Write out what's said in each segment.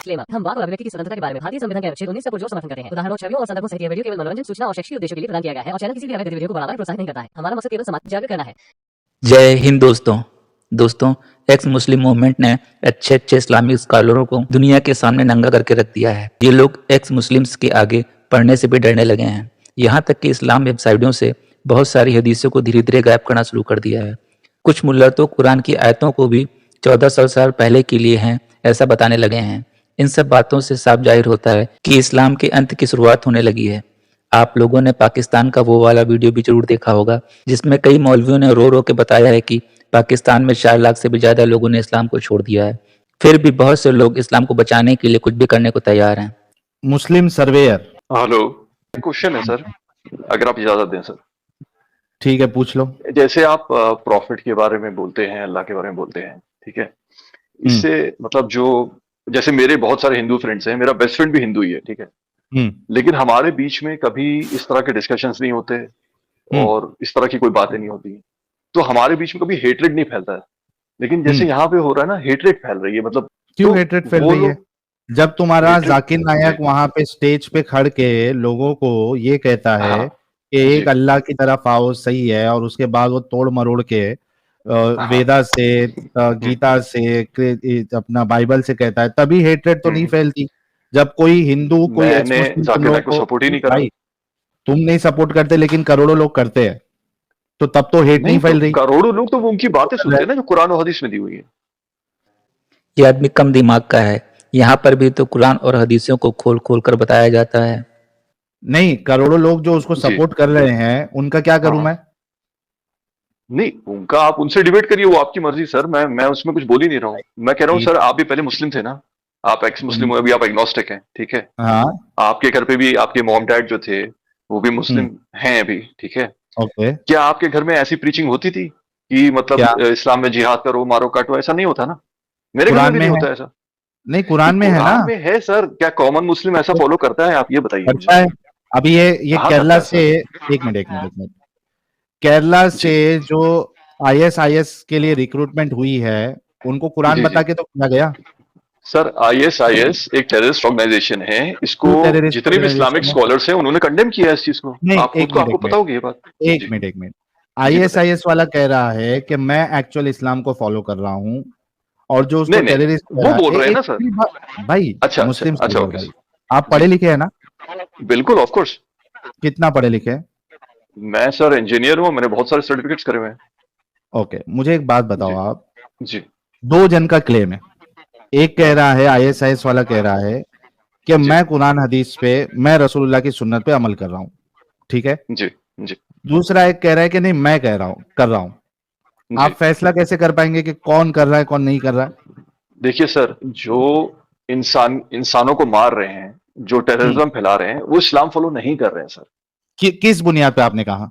Disclaimer. हम वाक और अभिव्यक्ति की स्वतंत्रता के बारे में भारतीय संविधान के अनुच्छेद 19 का पुरजोर समर्थन करते हैं। उदाहरणों, छवियों और संदर्भों सहित यह वीडियो केवल मनोरंजन, सूचना और शैक्षिक उद्देश्यों के लिए प्रदान किया गया है और चैनल किसी भी अवैध गतिविधियों को बढ़ावा या प्रोत्साहित नहीं करता है। हमारा मकसद केवल समाज जागरूक करना है। जय हिंद दोस्तों एक्स मुस्लिम मूवमेंट ने अच्छे इस्लामिक स्कॉलरों को दुनिया के सामने नंगा करके रख दिया है। ये लोग एक्स मुस्लिम्स के आगे पढ़ने से भी डरने लगे हैं। यहाँ तक कि इस्लाम वेबसाइटों से बहुत सारी हदीसों को धीरे धीरे गायब करना शुरू कर दिया है। कुछ मुल्ला तो कुरान की आयतों को भी 1400 साल पहले के लिए हैं ऐसा बताने लगे हैं। इन सब बातों से साफ जाहिर होता है कि इस्लाम के अंत की शुरुआत होने लगी है। आप लोगों ने पाकिस्तान का वो वाला वीडियो भी जरूर देखा होगा जिसमें कई मौलवियों ने रो रो के बताया है कि पाकिस्तान में 4 लाख से भी ज्यादा लोगों ने इस्लाम को छोड़ दिया है। फिर भी बहुत से लोग इस्लाम को बचाने के लिए कुछ भी करने को तैयार हैं। मुस्लिम सर्वेयर। हेलो, क्वेश्चन है सर, अगर आप इजाजत दें सर। ठीक है, पूछ लो। जैसे आप प्रॉफिट के बारे में बोलते हैं, अल्लाह के बारे में बोलते हैं, ठीक है, इससे मतलब जो जैसे मेरे बहुत सारे हिंदू फ्रेंड्स हैं, मेरा बेस्ट फ्रेंड भी हिंदू ही है, ठीक है, लेकिन हमारे बीच में कभी इस तरह के डिस्कशंस नहीं होते और इस तरह की कोई बातें नहीं होती, तो हमारे बीच में कभी हेट्रेड नहीं फैलता है। लेकिन जैसे यहाँ पे हो रहा है ना, हेट्रेड फैल रही है। मतलब क्यों तो हेट्रेड फैल रही है? जब तुम्हारा जाकिर नायक वहां पे स्टेज पे खड़ के लोगों को ये कहता है कि एक अल्लाह की तरफ आओ, सही है, और उसके बाद वो तोड़ मरोड़ के वेदा से, गीता से, अपना बाइबल से कहता है, तभी हेट्रेड तो नहीं फैलती। जब कोई हिंदू कोई जाकिर नायक को सपोर्ट ही नहीं करा। तुम नहीं सपोर्ट करते लेकिन करोड़ों लोग करते हैं, तो तब तो हेट नहीं फैल रही। करोड़ों लोग तो वो उनकी बातें सुनते हैं ना जो कुरान और हदीस में दी हुई है। ये आदमी कम दिमाग का है। यहाँ पर भी तो कुरान और हदीसों को खोल खोल कर बताया जाता है। नहीं, करोड़ों लोग जो उसको सपोर्ट कर रहे हैं उनका क्या करूं मैं? नहीं, उनका आप उनसे डिबेट करिए, वो आपकी मर्जी सर। मैं उसमें कुछ बोल ही नहीं रहा हूँ। मैं कह रहा हूँ सर, आप भी पहले मुस्लिम थे ना, आप एक्स मुस्लिम हो, अभी आप एग्नोस्टिक हैं, ठीक है। आपके घर पे भी आपके मॉम डैड जो थे वो भी मुस्लिम हैं अभी, ठीक है। क्या आपके घर में ऐसी प्रीचिंग होती थी कि मतलब इस्लाम में जिहाद करो, मारो काटो? ऐसा नहीं होता ना, मेरे घर में भी नहीं होता ऐसा। नहीं, कुरान में है ना। में है सर। क्या कॉमन मुस्लिम ऐसा फॉलो करता है? आप ये बताइए। अभी ये केरला से एक मिनट केरला से जो ISIS के लिए रिक्रूटमेंट हुई है, उनको कुरान बता के तो किया गया। सर, ISIS एक टेररिस्ट ऑर्गेनाइजेशन है। इसको जितने भी इस्लामिक स्कॉलर्स हैं उन्होंने कंडेम किया है इस चीज को। आपको पता होगी ये बात। एक मिनट ISIS वाला कह रहा है कि मैं एक्चुअल इस्लाम को फॉलो कर रहा हूँ, और जो उसको टेररिस्ट वो बोल रहे हैं ना सर। भाई अच्छा, मुस्लिम अच्छा, भाई, आप पढ़े लिखे हैं ना? बिल्कुल, ऑफ कोर्स। कितना पढ़े लिखे हैं? मैं सर इंजीनियर हूँ, मैंने बहुत सारे सर्टिफिकेट्स करे हुए हैं। ओके, मुझे एक बात बताओ आप जी। 2 जन का क्लेम है। एक कह रहा है, ISIS वाला कह रहा है कि मैं कुरान हदीस पे, मैं रसूलुल्लाह की सुन्नत पे अमल कर रहा हूँ, ठीक है जी जी। दूसरा एक कह रहा है कि नहीं, मैं कर रहा हूँ। आप फैसला कैसे कर पाएंगे कि कौन कर रहा है कौन नहीं कर रहा है? देखिए सर, जो इंसानों को मार रहे हैं, जो टेररिज्म फैला रहे हैं, वो इस्लाम फॉलो नहीं कर रहे हैं सर। किस बुनियाद पे आपने कहा?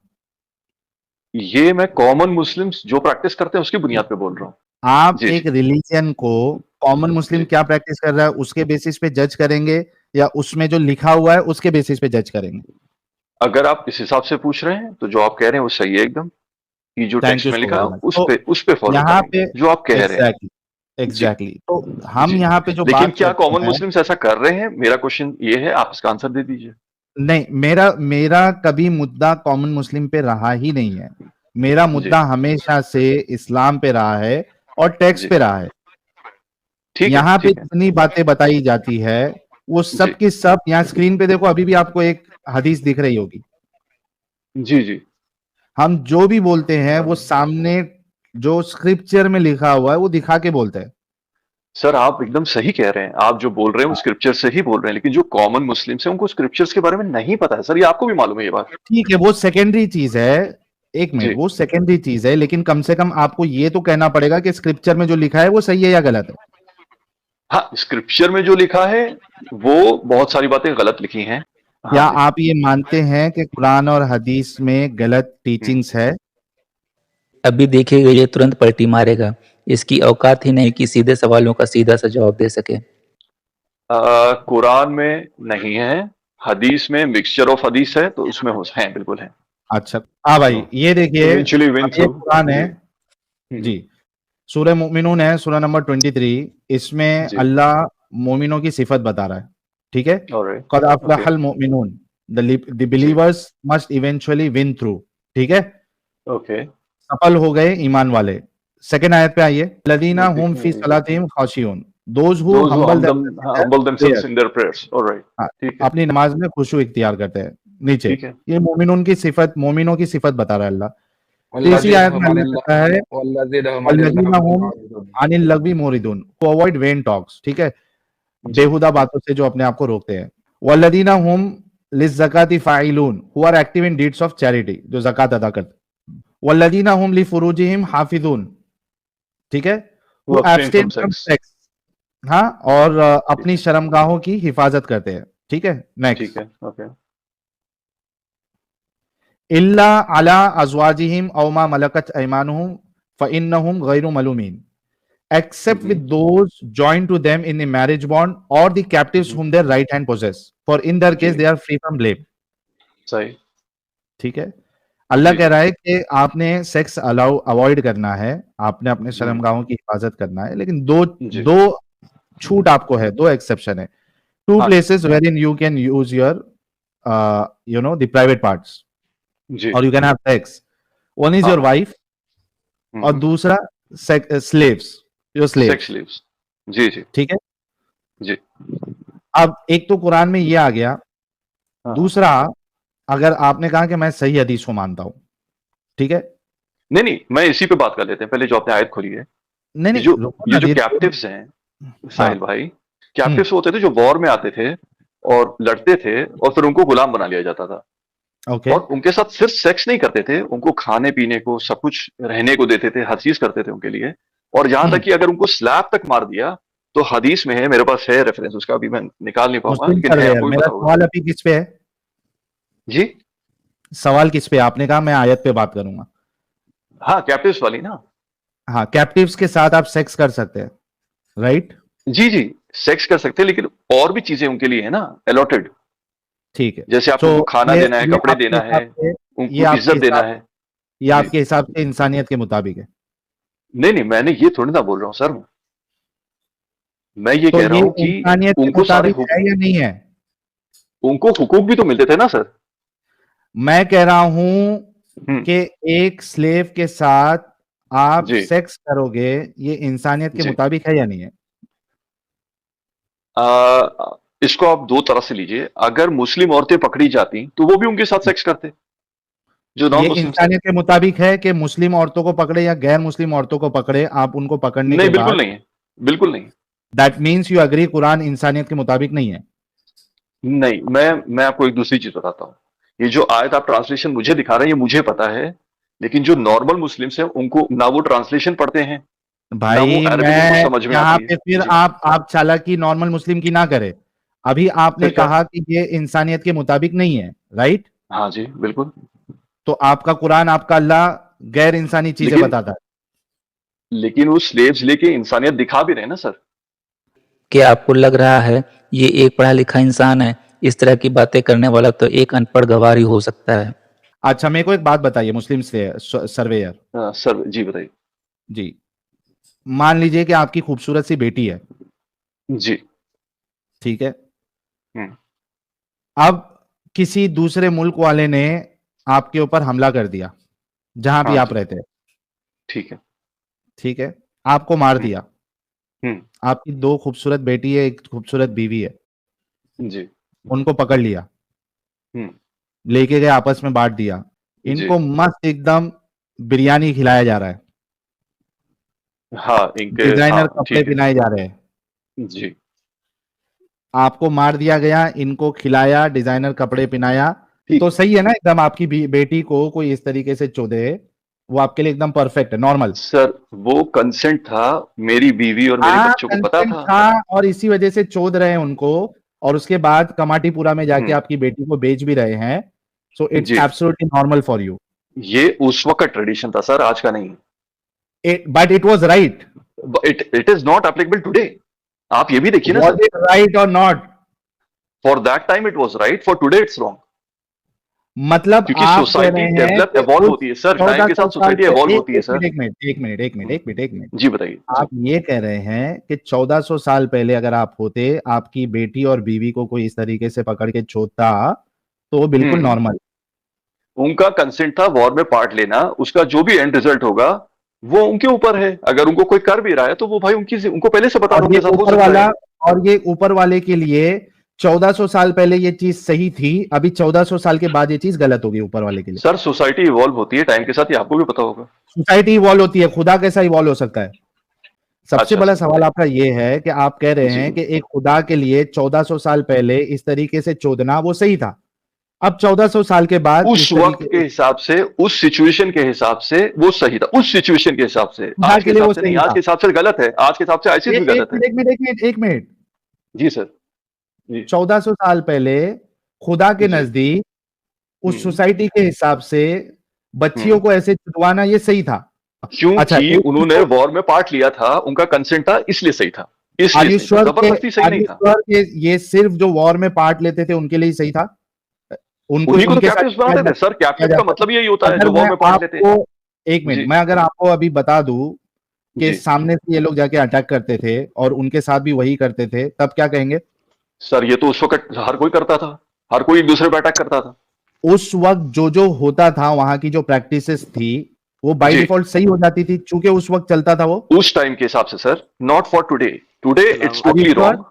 ये मैं कॉमन मुस्लिम्स जो प्रैक्टिस करते हैं उसकी बुनियाद पे बोल रहा हूँ। आप एक रिलीजन को कॉमन मुस्लिम क्या प्रैक्टिस कर रहा है उसके बेसिस पे जज करेंगे, या उसमें जो लिखा हुआ है उसके बेसिस पे जज करेंगे? अगर आप इस हिसाब से पूछ रहे हैं तो जो आप कह रहे हैं वो सही है एकदम, कि जो टेक्स्ट में लिखा है उस पे फॉलो करेंगे जो आप कह रहे हैं। एग्जैक्टली। तो हम यहाँ पे जो लेकिन क्या कॉमन मुस्लिम्स ऐसा कर रहे हैं? मेरा क्वेश्चन ये है, आप इसका आंसर दे दीजिए। नहीं, मेरा कभी मुद्दा कॉमन मुस्लिम पे रहा ही नहीं है। मेरा मुद्दा हमेशा से इस्लाम पे रहा है और टेक्स्ट पे रहा है। यहाँ पे जितनी बातें बताई जाती है वो सब की सब, यहाँ स्क्रीन पे देखो, अभी भी आपको एक हदीस दिख रही होगी। जी जी। हम जो भी बोलते हैं वो सामने जो स्क्रिप्चर में लिखा हुआ है वो दिखा के बोलते हैं। सर, आप एकदम सही कह रहे हैं। आप जो बोल रहे हैं वो स्क्रिप्चर से ही बोल रहे हैं, लेकिन जो कॉमन मुस्लिम्स हैं उनको स्क्रिप्चर्स के बारे में नहीं पता है सर। ये आपको भी मालूम है ये बात। ठीक है, वो सेकेंडरी चीज है। एक मिनट, वो सेकेंडरी चीज है, लेकिन कम से कम आपको ये तो कहना पड़ेगा कि स्क्रिप्चर में जो लिखा है वो सही है या गलत है। हाँ, स्क्रिप्चर में जो लिखा है वो बहुत सारी बातें गलत लिखी हैं। क्या आप ये मानते हैं कि कुरान और हदीस में गलत टीचिंग्स है? अभी देखिएगा, ये तुरंत पलटी मारेगा। इसकी औकात ही नहीं कि सीधे सवालों का सीधा सा जवाब दे सके। कुरान में नहीं है, हदीस में मिक्सचर ऑफ हदीस है, तो उसमें है, बिल्कुल है। अच्छा, हाँ भाई, ये देखिए, ये कुरान है जी, सूरह मुमिनून है, सूरह नंबर 23। इसमें अल्लाह मोमिनों की सिफत बता रहा है, ठीक है। Alright. कद Okay. अफलहल मोमिनून, the believers must eventually win through, ठीक है, Okay. सफल हो गए ईमान वाले। सेकंड आयत पे आइए, लदीना हुम फी सलातिहिम खाशियून, those who Those who humble humble themselves in their prayers. Alright. हाँ, ठीक है. अपनी नमाज में खुशू इख्तियार करते हैं। नीचे ठीक है. ये मोमिनों की सिफत बता रहा है अल्लाह। तो इसी वल्लज़ीना आयत में हुम अल्लाह अनिल कहता है वल्लज़ीना हुम अनिल वल्लज़ीना लग़वी हुम मुअरिदून। अनिल लग़वी मुरिदून, को अवॉइड वेन टॉक्स, ठीक है, जी. बेहुदा बातों से जो अपने आप को रोकते हैं। वल्लज़ीना हुम लिज़्ज़काति फ़ाइलून, who are active in deeds of charity, जो ज़कात अदा करते हैं। वल्लज़ीना हुम लिफ़ुरूजिहिम हाफ़िज़ून, ठीक है, Who who abstain abstain from from sex. Sex, हाँ, और अपनी शर्मगाहों की हिफाजत करते हैं, ठीक है। नेक्स्ट, ठीक है. Okay. इल्ला अला अज़वाजिहिम औ मा मलकत अयमानुहुम फ़इन्नहुम गैरु मलूमीन, except with those joined to them in the marriage bond or the captives whom their right hand possess, for in their case ji. they are free from blame, सही. ठीक है। अल्लाह जी. कह रहा है कि आपने सेक्स अवॉइड करना है, आपने अपने शर्मगाहों की हिफाजत करना है, लेकिन दो जी. दो छूट आपको है, दो एक्सेप्शन है। टू हाँ. Places where in you can use your the private parts जी. और you can have sex, one is हाँ. योर वाइफ और दूसरा slaves, your slaves, Sex slaves. जी. जी. ठीक है। जी. अब एक तो कुरान में ये आ गया, हाँ. दूसरा अगर आपने कहा कि मैं सही हदीस को मानता हूं, ठीक है, नहीं नहीं, मैं इसी पे बात कर लेते हैं। पहले जो आपने आयत खोली है, नहीं ये नहीं जो रुको ये ना, जो ये तो- कैप्टिव्स हैं हाँ, साहिल भाई, कैप्टिव्स होते थे जो वॉर में आते थे और लड़ते थे और फिर उनको गुलाम बना लिया जाता था। ओके, और उनके साथ सिर्फ सेक्स नहीं करते थे, उनको खाने पीने को सब कुछ रहने को देते थे, हर चीज करते थे उनके लिए। और यहां तक कि अगर उनको स्लैब तक मार दिया तो हदीस में है, मेरे पास है रेफरेंस उसका, अभी मैं निकाल नहीं पाऊंगा, मुस्लिम लेकिन है, सर्वेयर, आपको भी मेरा पता होगा। सवाल अभी किस पे है? जी सवाल किस पे? आपने कहा मैं आयत पे बात करूंगा। हाँ, कैप्टिव्स वाली ना। हाँ, कैप्टिव्स के साथ आप सेक्स कर सकते हैं, राइट? जी जी, सेक्स कर सकते हैं, लेकिन और भी चीजें उनके लिए है ना अलॉटेड। ठीक है, जैसे आप तो उनको खाना ये देना है, कपड़े आपके देना है, हिसाब से, ये उनको आपके इज्जत देना हिसाब है। ये जी। आपके हिसाब से इंसानियत के मुताबिक है? नहीं नहीं, मैंने ये थोड़ी ना बोल रहा हूँ सर, मैं ये तो कह रहा ये हूँ कि इंसानियत के उनको सारे मुताबिक है या नहीं है? उनको हुकूक भी तो मिलते थे ना सर। मैं कह रहा हूं हम्म, कि एक स्लेव के साथ आप जी सेक्स करोगे, ये इंसानियत के जी। मुताबिक है या नहीं है? इसको आप दो तरह से लीजिए। अगर मुस्लिम औरतें पकड़ी जाती तो वो भी उनके साथ सेक्स करते, जो नॉन ये मुस्लिम थे। इंसानियत के मुताबिक है कि मुस्लिम औरतों को पकड़े या गैर मुस्लिम औरतों को पकड़े, आप उनको पकड़ने नहीं, के बिल्कुल बाद, नहीं है, बिल्कुल नहीं। That means you agree Quran इंसानियत के मुताबिक नहीं है? नहीं, मैं आपको एक दूसरी चीज बताता हूँ। ये जो आयत आप ट्रांसलेशन मुझे दिखा रहे हैं, ये मुझे पता है, लेकिन जो नॉर्मल मुस्लिम्स हैं उनको ना वो ट्रांसलेशन पढ़ते हैं, ना वो भाई अरबिक उनको मैं समझ में यहाँ आती है। पे फिर जी। आप चालाकी नॉर्मल मुस्लिम की ना करें। अभी आपने फिर क्या? कहा कि ये इंसानियत के मुताबिक नहीं है, राइट? हाँ जी, बिल्कुल। तो आपका कुरान, आपका अल्लाह गैर इंसानी चीजें लेकिन बताता है। लेकिन वो स्लेव्स लेके इंसानियत दिखा भी रहे हैं ना सर। क्या आपको लग रहा है ये एक पढ़ा लिखा इंसान है? इस तरह की बातें करने वाला तो एक अनपढ़ गवार ही हो सकता है। अच्छा, मेरे को एक बात बताइए, मुस्लिम से सर्वेयर सर जी बताइए। जी, मान लीजिए कि आपकी खूबसूरत सी बेटी है, जी। ठीक है, हम्म, अब किसी दूसरे मुल्क वाले ने आपके ऊपर हमला कर दिया जहां भी हाँ आप जी, रहते हैं, ठीक है। ठीक है, आपको मार हम्म, दिया। हम्म, आपकी दो खूबसूरत बेटी है, एक खूबसूरत बीवी है, जी। उनको पकड़ लिया, हम्म, लेके गए, आपस में बांट दिया, जी। इनको मस्त एकदम बिरयानी खिलाया जा रहा है, हाँ, इनके, डिजाइनर हाँ कपड़े ठीक है। पहनाए जा रहे हैं, जी। आपको मार दिया गया, इनको खिलाया, डिजाइनर कपड़े पहनाया, ठीक। तो सही है ना? एकदम आपकी बेटी को कोई इस तरीके से चोदे, वो आपके लिए एकदम परफेक्ट है, नॉर्मल। सर वो कंसेंट था, मेरी बीवी और मेरे हाँ, बच्चों को पता कंसेंट था। था और इसी वजह से चोद रहे हैं उनको, और उसके बाद कमाटीपुरा में जाके हम्म, आपकी बेटी को बेच भी रहे हैं। सो इट्स जी। एब्सोल्युटली नॉर्मल फॉर यू, ये उस वक्त ट्रेडिशन था सर, आज का नहीं। But it was right. It is not applicable today. आप ये भी देखिए ना वाज सर, इट राइट और not? For that time it was right, for today it's wrong. मतलब क्योंकि आप कह सोसाइटी रहे हैं डेवलप कि एवॉल्व उस होती है सर, टाइम 1400 के साथ साल सोसाइटी एवॉल्व होती है सर। एक मिनट। जी बताइए। आप ये कह रहे हैं कि 1400 साल पहले अगर आप होते, आपकी बेटी और बीवी को कोई इस तरीके से पकड़ के छोड़ता, तो वो बिल्कुल हम्म। नॉर्मल। उनका कंसेंट था वॉर में पार्ट लेना, उसका जो भी एंड रिजल्ट होगा वो उनके ऊपर है। अगर उनको कोई कर भी रहा है तो वो भाई उनको पहले से बता दो और ये उनके साथ हो ऊपर सकता वाला है। और ये ऊपर वाले के लिए 1400 साल पहले ये चीज सही थी, अभी 1400 साल के बाद ये चीज गलत होगी ऊपर वाले के लिए। सर सोसाइटी इवॉल्व होती है टाइम के साथ, ये आपको भी पता होगा। सोसाइटी इवॉल्व होती है, खुदा कैसा इवॉल्व हो सकता है? सबसे अच्छा बड़ा सर सवाल बताइए। आपका ये है कि आप कह रहे जी हैं कि एक खुदा के लिए 1400 साल पहले इस तरीके से चोदना वो सही था, अब 1400 साल के बाद उस इस वक्त के तरीके हिसाब से, उस सिचुएशन के हिसाब से वो सही था, उस सिचुएशन के हिसाब से। खुदा आज के के लिए हिसाब वो से नहीं, सही आज था। के हिसाब से गलत है, आज के हिसाब से आईसीस भी गलत है। एक मिनट। जी सर। जी। 1400 साल पहले खुदा के जी। नजदीक उस हम्म। सोसाइटी के हिसाब से बच्चियों हम्म। को ऐसे छुड़वाना ये सही था। अच्छा, क्योंकि उन्होंने वॉर में पार्ट लिया था, उनका कंसेंट था, इसलिए सही था। इसलिए सही था, जबरदस्ती सही नहीं था। ये सिर्फ जो वॉर में पार्ट लेते थे उनके लिए ही सही था? उनको उन्हीं को तो उनके साथ कैप्टिव्स किया बनाते थे सर, किया कैप्टिव का जाता था। मतलब यही होता है अगर जो वॉर मैं में पार्ट लेते हैं। आपको एक मिनट, जी। मैं अगर आपको अभी बता दूं कि जी। सामने से ये लोग जाके अटैक करते थे और उनके साथ भी वही करते थे, तब क्या कहेंगे? सर ये तो उस वक्त हर कोई करता था, हर कोई एक दूसरे पर अटैक करता था। उस वक्त जो होता था, वहां की जो प्रैक्टिसेस थी, वो बाय जी। डिफॉल्ट सही हो जाती थी चूंकि उस वक्त चलता था वो। उस टाइम के हिसाब से sir, not for today. Today it's are you totally sure? Wrong.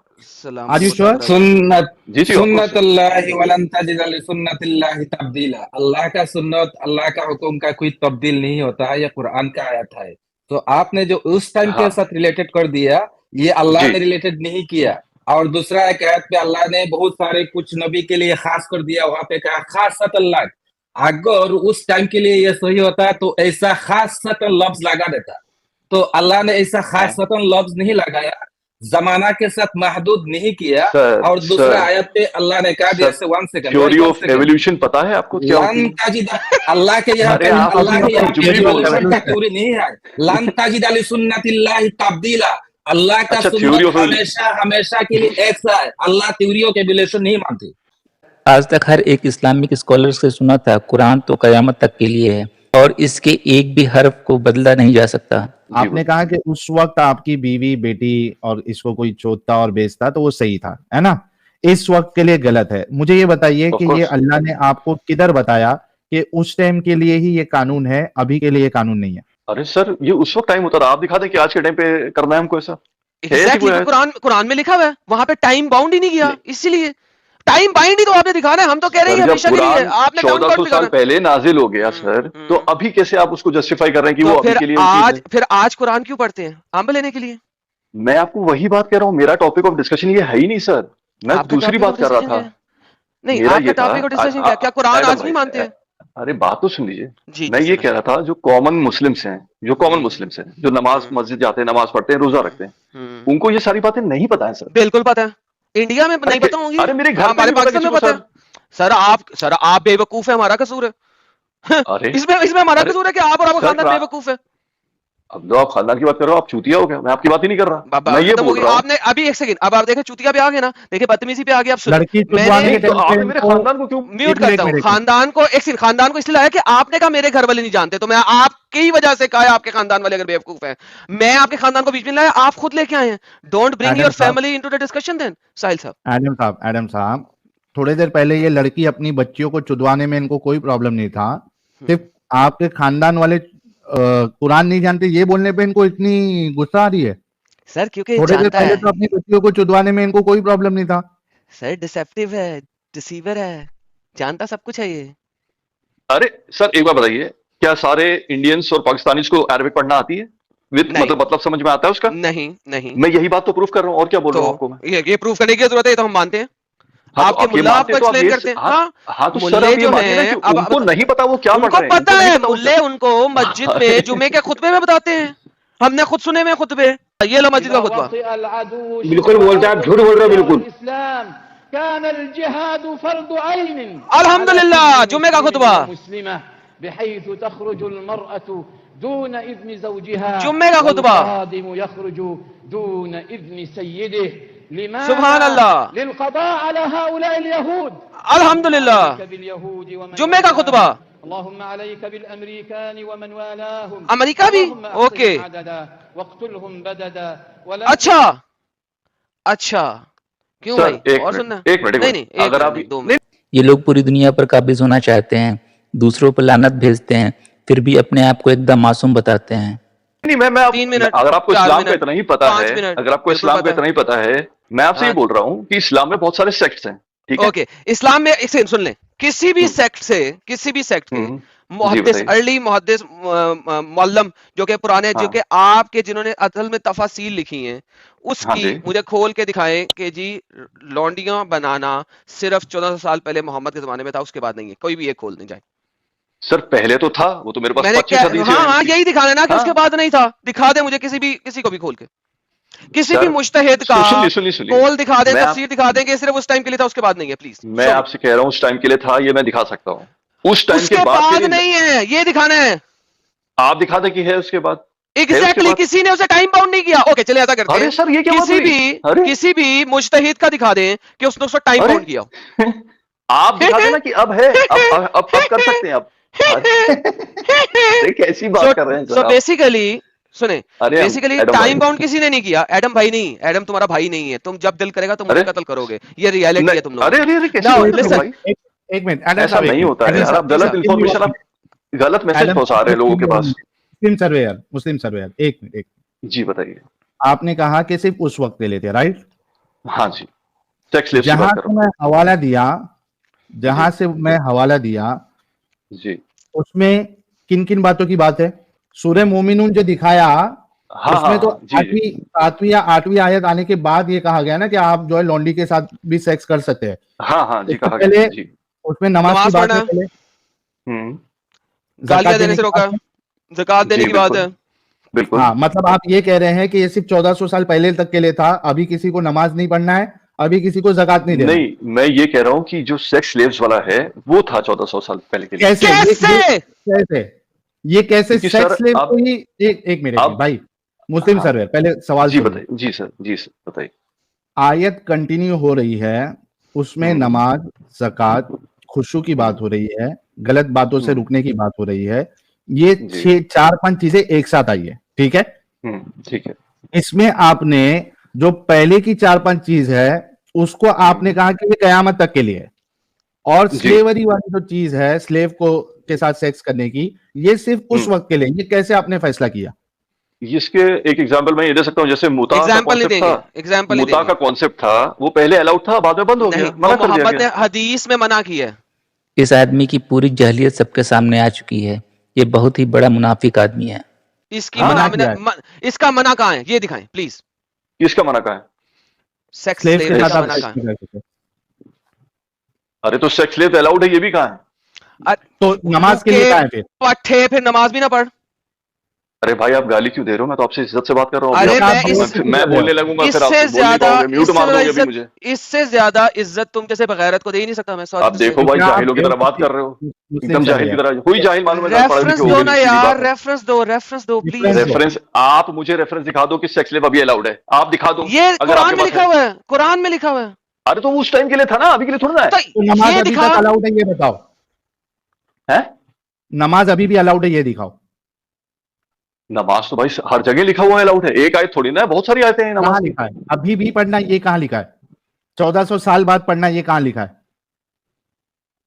Are you sure? सुन्नत जी जी ऑफ कोर्स सर। सुन्नतुल्लाहि वलन तजिद लिसुन्नतिल्लाहि तब्दीला। अल्लाह का सुन्नत, अल्लाह का हुक्म का कोई तब्दील नहीं होता है, ये कुरान का आयत है। तो आपने जो उस टाइम के हाँ। साथ रिलेटेड कर दिया, ये अल्लाह जी। ने रिलेटेड नहीं किया। और दूसरा एक आयत पे अल्लाह ने बहुत सारे कुछ नबी के लिए खास कर दिया, वहां पे कहा खास अल्लाह। अगर उस टाइम के लिए ये सही होता तो ऐसा खास लफ्ज लगा देता। तो अल्लाह ने ऐसा हाँ। खास लफ्ज नहीं लगाया, जमाना के साथ महदूद नहीं किया। सर और दूसरा सर आयत पे अल्लाह ने कहा दिया सर से 1 second, theory one of second, evolution पता है आपको क्या होती लन है? ताजिद, अल्लाह के यहाँ अरे पे, आप अल्लाह के यहाँ कुछ पे भी बोल रहे एवोल्यूशन का हैं। थ्योरी नहीं है। लन ताजिद अली सुन्नतिल्लाहि तब्दीला। अल्लाह का अच्छा सुन्नत थ्योरी ऑफ हमेशा हमेशा के लिए ऐसा है। अल्लाह थ्योरियों के एवोल्यूशन नहीं मानते। आज तक हर एक इस्लामिक स्कॉलर से सुना था कुरान तो कयामत तक के लिए है और इसके एक भी हर्फ को बदला नहीं जा सकता। आपने कहा कि उस वक्त आपकी बीवी बेटी और इसको कोई चोदता और बेचता तो वो सही था, है ना? इस वक्त के लिए गलत है। मुझे ये बताइए ऑफ कि ये कोर्स। अल्लाह ने आपको किधर बताया कि उस टाइम के लिए ही ये कानून है, अभी के लिए ये कानून नहीं है? अरे सर ये उस वक्त टाइम होता था, आप दिखा दें कि आज के टाइम पे करना है हमको ऐसा। एग्जैक्टली exactly, कुरान कुरान में लिखा हुआ है, वहां पे टाइम बाउंड ही नहीं किया, इसीलिए टाइम बाइंड ही तो आपने दिखाना है। हम तो कह रहे हैं जब हमेशा के लिए, कुरान आपने टाइम 1400 बाउंड साल दिखाना। पहले नाजिल हो गया सर, तो अभी कैसे आप उसको जस्टिफाई कर रहे हैं कि तो वो अभी के लिए फिर आज कुरान क्यों पढ़ते हैं? अम्ब लेने के लिए? मैं आपको वही बात कह रहा हूँ, मेरा टॉपिक ऑफ डिस्कशन ये है ही नहीं सर, मैं दूसरी बात कर रहा था। नहीं, मेरा आपका ये था टॉपिक ऑफ डिस्कशन क्या? क्या कुरान आज नहीं मानते हैं? अरे बात तो सुन लीजिए। जी, मैं ये कह रहा था जो कॉमन मुस्लिम्स हैं, जो नमाज मस्जिद जाते हैं, नमाज पढ़ते हैं, रोजा रखते हैं, उनको ये सारी बातें नहीं पता है सर। बिल्कुल पता है, इंडिया में नहीं पता होंगी। अरे मेरे घर हमारे पाकिस्तान में पता है। सर आप बेवकूफ है, हमारा कसूर है। अरे इसमें हमारा कसूर है कि आप और आपका खानदान बेवकूफ है। अब तो आप खानदान की बात कर रहे हो, आप चूतिया हो गया। मैं आपकी बात ही नहीं कर रहा, मैं ये बोल रहा हूँ। आपने अभी एक सेकंड, अब आप देखें चूतिया पे आ गए ना, देखिए बदतमीजी पे आ गए। आप सुनिए, लड़की मैंने तो आपने मेरे खानदान को क्यों म्यूट करता हूँ। खानदान को एक सेकंड, खानदान को इसलिए लाया कि आपने कहा मेरे घर वाले नहीं जानते, तो मैं आपकी ही वजह से कहा आपके खानदान वाले अगर बेवकूफ है, मैं आपके खानदान को बीच में लाया, आप खुद लेके आए हैं। Don't bring your family into the discussion then. Sahil साहब, एडम साहब, थोड़ी देर पहले ये लड़की अपनी बच्चियों को चुदवाने में इनको कोई प्रॉब्लम नहीं था, सिर्फ आपके खानदान वाले कुरान नहीं जानते ये बोलने पे इनको इतनी गुस्सा आ रही है। सर क्योंकि थोड़ी देर जानता पहले है तो अपनी बच्चियों को चुदवाने में इनको कोई प्रॉब्लम नहीं था। सर, डिसेप्टिव है, डिसीवर है, जानता सब कुछ है ये। अरे सर एक बार बताइए, क्या सारे इंडियंस और पाकिस्तानीज को अरबिक पढ़ना आती है? मतलब समझ में आता है उसका? नहीं नहीं, मैं यही बात तो प्रूफ कर रहा हूँ, और क्या बोल रहा हूँ आपको मैं? ये प्रूफ करने की जरूरत है, तो हम मानते हैं। आपके मुल्ला आपको एक्सप्लेन करते हैं। हाँ तो सर आप ये मानिए ना कि उनको नहीं पता वो क्या पढ़ रहे हैं। उनको पता है, मुल्ले उनको मस्जिद में जुमे के खुतबे में बताते हैं, हमने खुद सुने में खुतबे। ये लो मस्जिद का खुतबा। बिल्कुल बोलते हैं आप, झूठ बोल रहे हो बिल्कुल। अल्हम्दुलिल्लाह, जुमे का खुतबा, जुम्मे का खुतबा, सुभान अल्लाह। अल्हम्दुलिल्लाह। जुम्मे का खुतबा अमेरिका भी ओके। अच्छा अच्छा क्यों सर भाई और सुनना? एक मिनट नहीं नहीं अगर आप 2 मिनट। ये लोग पूरी दुनिया पर काबिज होना चाहते हैं, दूसरों पर लानत भेजते हैं, फिर भी अपने आप को एकदम मासूम बताते हैं। नहीं मैं 3 मिनट, अगर आपको 4 इस्लाम का मिनट, इतना ही पता 5 है, मिनट, अगर आपको बिल्कुल इस्लाम का पता है। इतना ही पता है, मैं आपसे ये हाँ। बोल रहा हूँ कि इस्लाम में बहुत सारे सेक्ट्स हैं, ठीक है? ओके इस्लाम में इसे सुन ले, किसी भी सेक्ट के मुहद्दिस बताइए। अर्ली मुहद्दिस मुअल्लम जो कि पुराने जो हाँ। कि आपके जिन्होंने असल में तफासील लिखी हैं हाँ उसकी जी। मुझे खोल के दिखाएं कि जी लौंडियां बनाना सिर्फ 1400 साल पहले मोहम्मद के जमाने में था, उसके बाद नहीं है। कोई भी एक खोल नहीं जाए। सर पहले तो था, वो तो मेरे पास मैंने 25 हदीसें हाँ हाँ हैं। यही दिखाना ना कि हाँ। उसके बाद नहीं था। दिखा दे मुझे किसी को भी खोल के, किसी सर, भी मुज्तहिद का सुनिए। कौल दिखा दें, मैं आप- तफसीर दिखा देंगे सिर्फ उस टाइम के लिए था, उसके बाद नहीं है। प्लीज मैं आपसे कह रहा हूँ उस टाइम के लिए था, ये मैं दिखा सकता हूँ। उस टाइम उसके के बाद बाद के लिए नहीं है, ये दिखाना है। आप दिखा दें कि है उसके बाद। है उसके एग्जैक्टली बाद? किसी ने उसे टाइम बाउंड नहीं किया। ओके चले ऐसा करते अरे हैं, सर, ये क्या बात हुई? अरे किसी भी मुज्तहिद का दिखा दें कि उसने उसको टाइम अरे! बाउंड किया हो। आप दिखा देना कि अब है, अब कर सकते हैं अब। अरे कैसी बात कर रहे हैं सर सो आप? बेसिकली सुने, अरे बेसिकली एडम टाइम भाई। बाउंड किसी ने नहीं किया। एडम भाई नहीं, एडम तुम्हारा भाई नहीं है। तुम जब दिल करेगा तुम मुझे अरे! कत्ल करोगे, ये रियलिटी है तुम लोग। अरे कैसे Now, होता है listen, भाई? एक मिनट एडम ऐसा साहब, एक नहीं मिनट, होता है एडम यार, साहब, आप गलत जी इन्फॉर्मेशन, आप गलत मैसेज एडम पहुंचा रहे हैं लोगों के पास। मुस्लिम सर्वेयर एक मिनट। जी बताइए। आपने कहा कि सिर्फ उस वक्त के लिए थे, राइट? हाँ जी, सेक्स स्लेव्स की जहां बात कर से रहा मैं हवाला दिया, जहां से मैं हवाला दिया हूँ। जी उसमें किन किन बातों की बात है? सूरह मोमिनून जो दिखाया हाँ उसमें तो हाँ जी 7वीं या 8वीं आयत आने के बाद ये कहा गया ना कि आप जो है लॉन्डी के साथ भी सेक्स कर सकते हैं। हाँ जी, उससे कहा पहले गया जी। उसमें नमाज की बात है, पहले गालियां देने से की रोका, बात है। ज़कात देने जी, की बात बिल्कुल। है। बिल्कुल। हाँ, मतलब आप ये कह रहे हैं कि ये सिर्फ 1400 साल पहले तक के लिए था, अभी किसी को नमाज नहीं पढ़ना है, अभी किसी को ज़कात नहीं देना है। नहीं, मैं ये कह रहा हूँ कि जो सेक्स स्लेव्स वाला है वो था 1400 साल पहले के लिए। कैसे ये कैसे क्योंकि सेक्स सर, स्लेव अब- को ही एक मिनट अब- भाई, मुस्लिम हाँ। सर्वे पहले सवाल जी सुनिए। बताइए। जी सर बताइए। आयत कंटिन्यू हो रही है, उसमें नमाज, ज़कात, खुशू की बात हो रही है, गलत बातों से रुकने की बात हो रही है। ये जी। 4-5 चीजें एक साथ आई है, ठीक है? ठीक है। इसमें आपने जो पहले की 4-5 चीज है उसको आपने कहा कि ये कयामत तक के लिए है, और जी। स्लेवरी वाली जो चीज है स्लेव को के साथ सेक्स करने की, ये सिर्फ उस वक्त के लिए। ये कैसे आपने फैसला किया? इसके एक एग्जांपल मैं ये दे सकता हूँ, जैसे मुता का एग्जाम्पल नहीं कॉन्सेप्ट देंगे, था। एग्जाम्पल नहीं मुता का देंगे। कॉन्सेप्ट था, वो पहले अलाउड था, बाद में बंद हो नहीं, गया, वो मना कर दिया मोहम्मद ने गया। हदीस में मना किया है। इस आदमी की पूरी जहलियत सबके सामने आ चुकी है। ये बहुत ही बड़ा मुनाफिक आदमी है। इसकी हाँ, इसका मना कहाँ है? ये दिखाएं प्लीज। किसका मना कहा है? सेक्स स्लेव स्लेव के का साथ मना आप कहाँ सेक्स नहीं कर सकते। अरे तो सेक्स स्लेव अलाउड है, ये भी कहा है? है? तो नमाज के लिए कहा है फिर? पट्टे फिर नमाज भी ना पढ़। अरे भाई आप गाली क्यों दे रहे हो? मैं तो आपसे इज्जत से बात कर रहा हूँ। अरे अभी आप- मैं मैं बोलने लगूंगा फिर आप इससे बोल नहीं ज्यादा पाओगे, म्यूट मार दोगे अभी मुझे। इससे ज्यादा इज्जत तुम जैसे बगैरत को दे ही नहीं सकता मैं। आप सॉरी देखो भाई, क्या आप जाहिलों की तरह बात कर रहे हो, एकदम जाहिल की तरह। हुई जाहिल मालूम है, पढ़ा रेफरेंस लिखे हो दो गए, ना सीधी यार, बात है। रेफरेंस दो प्लीज। Reference रेफरेंस, आप मुझे रेफरेंस दिखा दो कि सेक्स स्लेव अभी अलाउड है, आप दिखा दो। ये अगर कुरान आपके में पास लिखा है। हुआ है, कुरान में लिखा हुआ है। अरे तो उस टाइम के लिए था ना, अभी के लिए थोड़ा ना है। तो नमाज ये अभी दिखा। तक अलाउड है, ये बताओ। हैं? नमाज अभी भी अलाउड है, ये दिखाओ। नमाज तो भाई हर जगह लिखा हुआ है अलाउड है, एक आयत थोड़ी ना है, बहुत सारी आयतें हैं कहाँ नमाज की। लिखा है? अभी भी पढ़ना, ये कहाँ लिखा है? 1400 साल बाद पढ़ना, ये कहाँ लिखा है?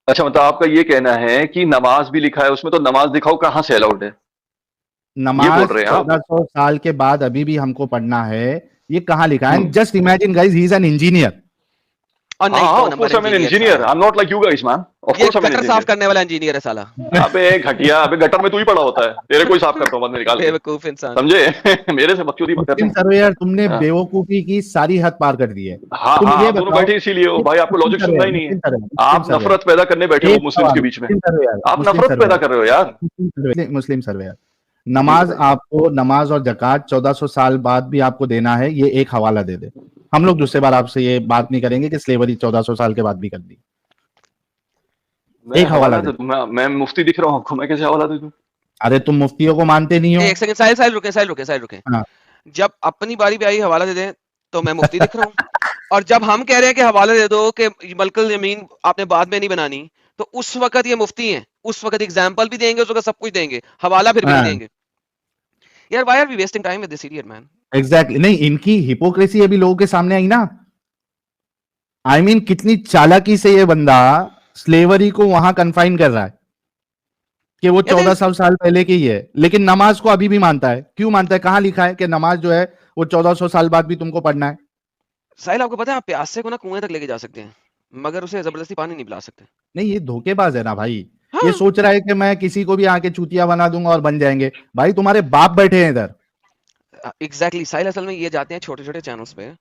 अच्छा, मतलब आपका ये कहना है कि नमाज भी लिखा है उसमें, तो नमाज दिखाओ कहाँ से अलाउड है? नमाज बोल रहे हैं आप? 1400 साल के बाद अभी भी हमको पढ़ना है, ये कहाँ लिखा है? Hmm. Just imagine guys, he is an engineer. और नहीं हाँ, तो of course I am an number engineer, I am not like you guys man, of ये course I am an gutter साफ इंजीनियर। करने वाला इंजीनियर है साला। अबे घटिया, अबे गटर में तू ही पड़ा होता है, तेरे को ही साफ करता हूँ बाद में निकाल के, बेवकूफ इंसान। समझे? मेरे से बकचोदी मत मुस्लिम करना। सर्वेयर, तुमने हाँ। बेवकूफी की सारी हद पार कर दी है। हाँ तुम हाँ, ये आप दोनों बताओ- बैठे इसीलिए हो भाई, आपको लॉजिक सुनना ही नहीं है। आप मुस्लिम नफरत पैदा करने बैठे हो एक मुस्लिम्स के सवाल, बीच में, मुस्लिम सर्वेयर, आप मुस्लिम नफरत पैदा सर्वेयर, कर रहे हो यार। मुस्लिम सर्वेयर, नमाज आपको, नमाज और जकात 1400 साल बाद भी आपको देना है, ये एक हवाला दे दे। हम लोग दूसरे बार आपसे ये बात नहीं करेंगे कि स्लेवरी 1400 साल के बाद भी कर दी। एक हवाला दे। मैं मुफ्ती दिख रहा हूँ आपको, मैं कैसे हवाला दे दूं? अरे तुम मुफ्तियों को मानते नहीं हो। एक सेकंड, साहिल रुके। हाँ। जब अपनी बारी पे आई हवाला दे दें तो मैं मुफ्ती दिख रहा हूँ। और जब हम कह रहे हैं कि हवाला दे दो कि मलकुल यमीन आपने बाद में नहीं बनानी, तो उस वक्त ये मुफ्ती हैं, उस वक्त एग्जाम्पल भी देंगे, उस वक्त सब कुछ देंगे, हवाला फिर भी नहीं देंगे। यार why are we wasting time with this idiot man? Exactly नहीं, इनकी हिपोक्रेसी अभी लोगों के सामने आई ना। आई मीन कितनी चालाकी से ये बंदा स्लेवरी को वहां कन्फाइन कर रहा है कि वो 1400 साल पहले की है, लेकिन नमाज को अभी भी मानता है। क्यों मानता है? कहां लिखा है कि नमाज जो है वो 1400 साल बाद भी तुमको पढ़ना है? साहिल आपको पता है आप प्यासे को ना कुएं तक लेके जा सकते हैं, मगर उसे जबरदस्ती पानी नहीं पिला सकते। नहीं, ये धोखेबाज है ना भाई। हाँ। ये सोच रहा है कि मैं किसी को भी आके चूतिया बना दूंगा और बन जाएंगे। भाई तुम्हारे बाप बैठे हैं इधर। एग्जैक्टली साहिल, असल में ये जाते हैं छोटे छोटे चैनल्स पे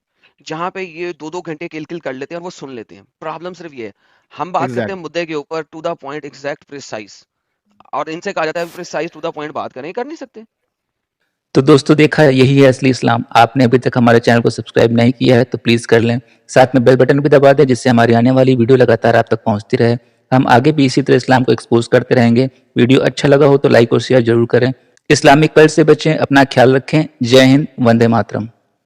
जहां पे ये 2-2 घंटे किल किल कर लेते हैं और वो सुन लेते हैं। प्रॉब्लम सिर्फ ये है, हम बात करते हैं मुद्दे के ऊपर, to the point, exact, precise, और इनसे कहा जाता है प्रिसाइज टू द पॉइंट बात करें, कर नहीं सकते। तो दोस्तों देखा, यही है असली इस्लाम। आपने अभी तक हमारे चैनल को सब्सक्राइब नहीं किया है तो प्लीज कर लें, साथ में बेल बटन भी दबा दें जिससे हमारी आने वाली वीडियो लगातार आप तक पहुंचती रहे। हम आगे भी इसी तरह इस्लाम को एक्सपोज करते रहेंगे। वीडियो अच्छा लगा हो तो लाइक और शेयर जरूर करें। इस्लामिक कल्ट से बचें, अपना ख्याल रखें। जय हिंद, वंदे मातरम।